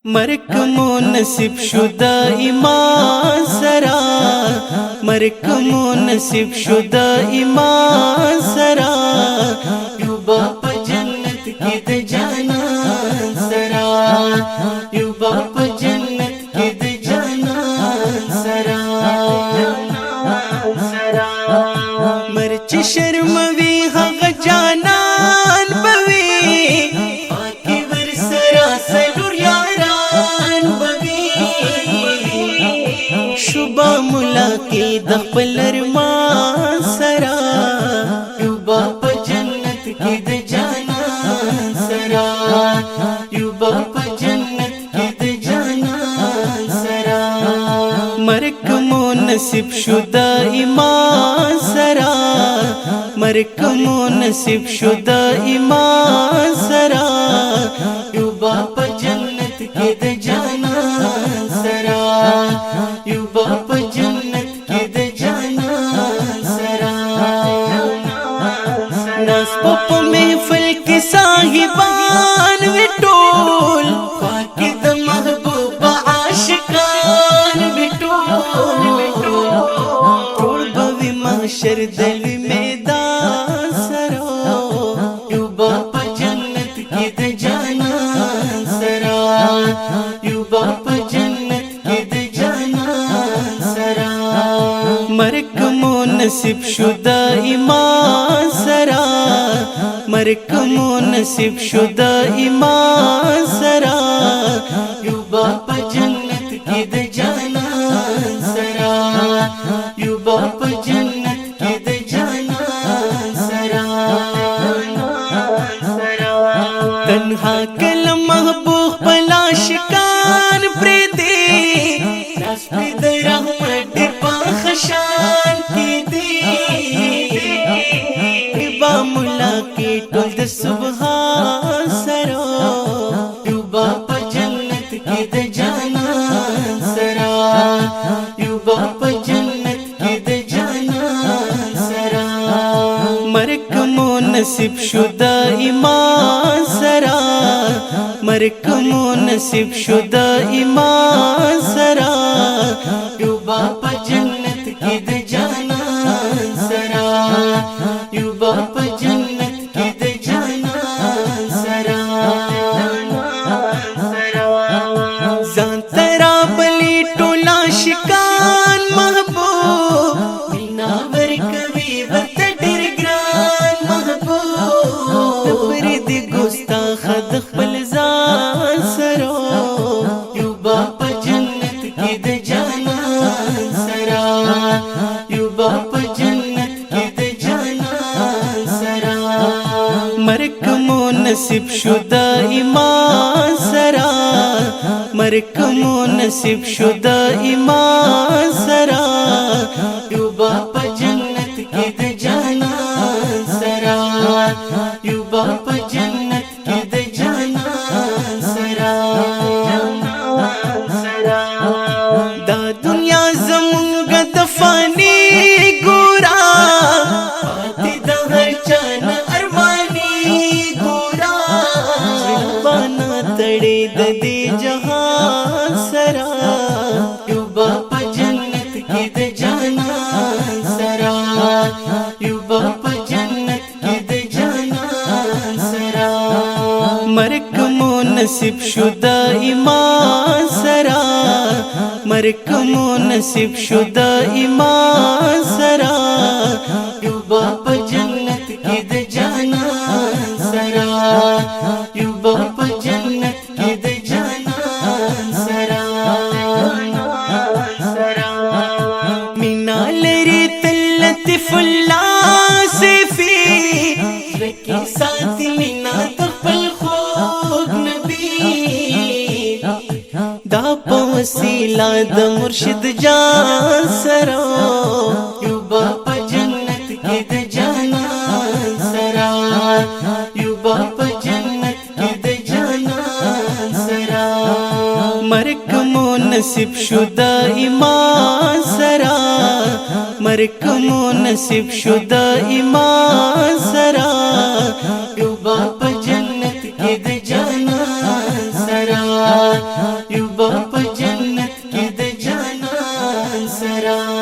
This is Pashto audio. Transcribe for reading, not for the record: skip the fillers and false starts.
مرکمو نصیب شده ایمان سرا، مرکمو نصیب شده ایمان سرا، یو با پا جنت کی د جانان سرا، یو با پا جنت کی د جانان سرا، مرچ شرموی حق جانان بوی پاکی ور سرا سلور یاران بوی، شبا ملاقی د خپل ارمان سرا، یو با پا جنت کی د جانان سرا، یو با پا جنت کی د جانان سرا، مرکمو نصیب شده ایمان سرا، مرکمو نصیب شده ایمان سرا، یو با پا جنت کی د جانان سرا، یو با پا جنت کی د جانان سرا، ناس پا محفل کی صاحبان وٹول پاکی د محبوب عاشقان وٹول، ټول بوی محشر دلوی میدان سرا، یو با پا جنت کی د جانان سرا، یو با پا جنت کی د جانان سرا، مرکمو نصیب شده ایمان سرا، مرکمو نصیب شده ایمان سرا، یو با پا جنت کی د جانان سرا، یو با پا جنت کی د جانان سرا، تنها کل محبوب پلا شکان پریدی، ناس پید رحمت پاخشان کی دی، با ملاقی ټول د سبحان سرا، یو با پا جنت کی د جانان سرا، یو با پا جنت کی د جانان سرا، مرکمو نصیب شده ایمان سرا، مرکمو نصیب شده ایمان سرا، یو با پا جنت کی د جانان سرا، یو با پا جنت کی د جانان سرا، ځان ترا بلی ټولا شکان محبوب، مینا ورکوي ورته ډېر ګران محبوب، فرید ګستاخ د خپل ځان سرا، یو با پا جنت کی د جانان سرا، یو با پا جنت کی د جانان سرا، مرکمو نصیب شده ایمان سرا، مرکمو نصیب شده ایمان سرا، یو با پا جنت کی د جانان سرا، یو با پا جنت کی د جانان سرا، دا دنیا زمونږ د فانی ګورا، پاتې د هر چا نه ارمانی ګورا، بانا تړې د دې جهان سرا، یو با پا جنت کی د جانان سرا، یو با پا جنت کی د جانان سرا، مرکمو نصیب شده ایمان سرا، مرکمو نصیب شده ایمان سرا، یو با پا جنت کی د جانان سرا، یو با پا جنت کی د جانان سرا، مینا لري تل لطف الله صفی، لکی ساتي مینا د خپل خوږ نبی، دا په وسیله د مرشد جان سرا، یو با په جنت کې د جانان سرا، یو با په جنت کې د جانان سرا، مرکمو نصیب شده ایمان سرا، مرکمو نصیب شده ایمان سرا، یو با په جنت کې د جانان سرا، युबा प जन्नत के द जानान सरा।